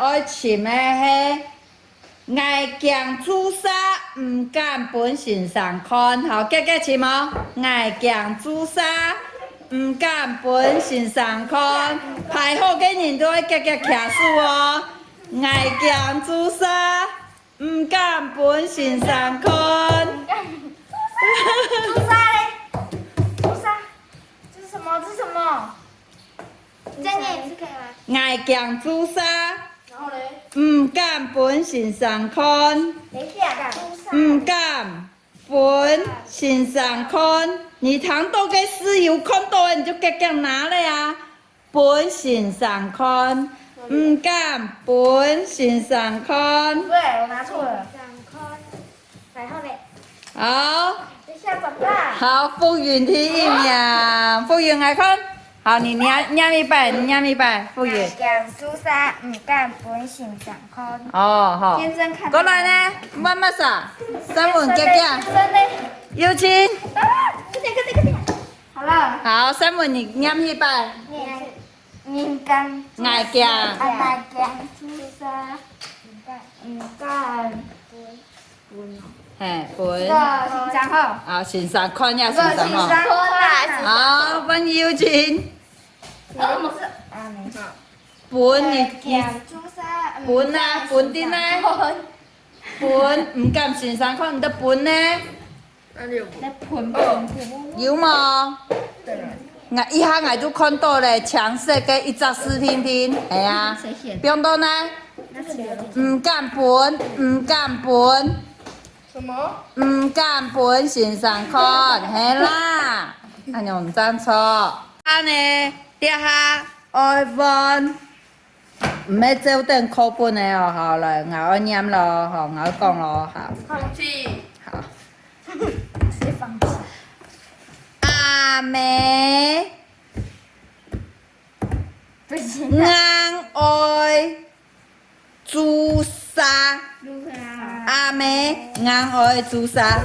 爱穿的迄爱强自杀，唔敢本性上看。好，结结穿无？爱强自杀，唔敢本性上看。排好嘅人都爱结结徛死哦。爱强自杀，唔敢本性上看。朱砂嘞？朱砂，这是什么？这是什么？你再念一次可以吗？爱强自杀，然后嘞？唔敢本性上看。等一下，朱砂。唔敢本性上看。你堂豆嘅丝有看到的，你就赶紧拿了呀。本性上看，唔敢本性上看。对，我拿错了。上看，然后嘞？好。等一下长大。好，复原题一秒，复原来看。好，你念一遍，你念一遍，复原。强朱砂，唔敢本性上看。哦，好。天生看。过来呢，慢慢啥？三文姐姐。天生嘞。有请。快点。好了。好，三文你念一遍。念干。爱强。爱强朱砂，唔敢本。嘿，本。然后。好，欣赏看呀，欣赏吼。好，本有请。本你本啊，本的呢？本唔敢欣赏看，你的本呢？有冇？我一下我就看到咧，橙色嘅一只视频片，系啊。边度呢？唔敢本，唔敢本。什么？唔敢本性上看，系啦，安样唔赞错。安尼，底下爱问，唔系照等课本的哦，好来，我念咯，好，我讲咯，好。放弃。好。谁放弃？阿妹，不行。硬爱朱砂。阿妹硬爱朱砂，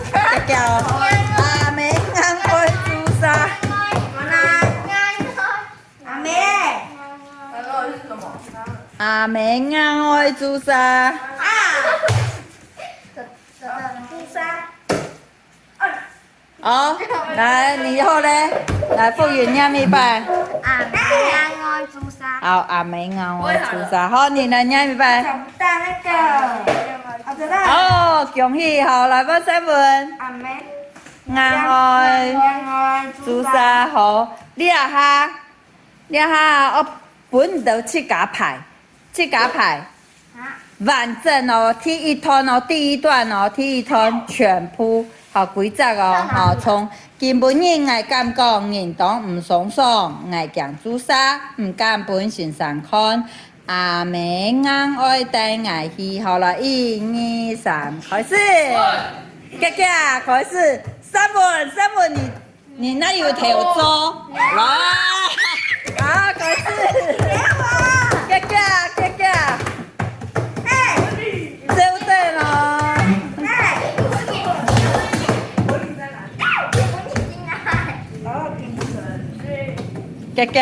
叫阿妹硬爱朱砂。阿妹。阿妹硬爱朱砂。朱砂。哦，来，你以后呢？来复原念一遍。阿妹硬爱朱砂。好，阿妹硬爱朱砂。好，你来念一遍。找不到那个。哦，恭喜，好，来吧，7。阿妹。硬爱朱砂，好。你下，我本到7家牌，7家牌。完整哦，第一段哦，第一段哦，第一段全部好规则哦，好从基本人爱敢讲，人当唔爽爽，爱强朱砂，唔敢本性上看，阿妹硬爱带爱去，好了，1、2、3，开始，姐姐开始，3文，你那有头做，来，好，开始，姐姐。对不对咯？哥哥，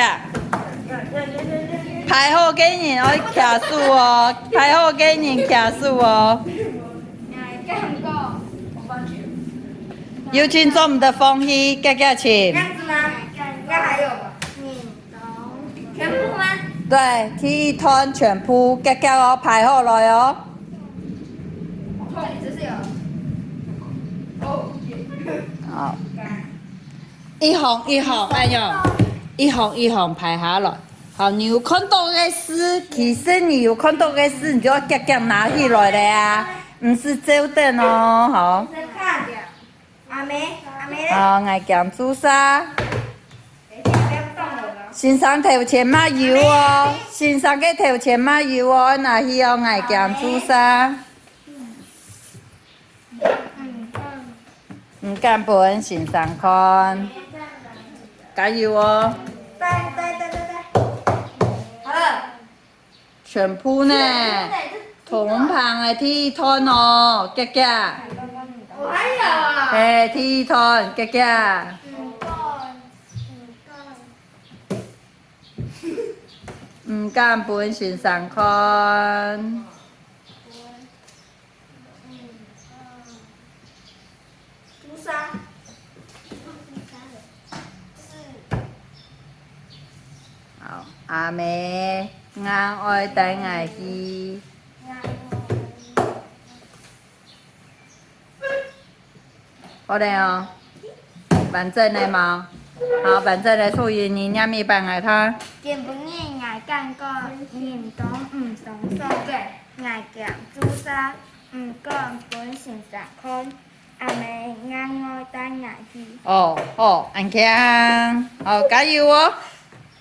排好给你，我卡住哦，排好给你卡住哦。有请做我们的风衣，哥哥请。这样子吗？应该还有吧。全部吗？对，第一团全部，哥哥哦，排好来哦。这里只是有。好，一行，哎呦，一行排下来。好，你有看到的事，其实你有看到的事，你就要夹夹拿起来的呀，不是照等哦，好。再看。阿妹。好，爱强朱砂。身上头前马油哦，身上嘅头前马油哦，拿去哦，爱强朱砂。唔敢本身上看，加油哦！对。好了。全部呢，同旁的第一团哦，姐姐。我还有啊。嘿，第一团，姐姐。唔敢本性上看。朱砂。好，阿妹硬爱等爱去。好的哦，完整的吗？好，完整的数语你念咪办爱他。见不见爱干个，念懂唔懂数嘅，爱咸朱砂，唔讲本性上空，阿妹硬爱等爱去。哦，安强，好，加油哦！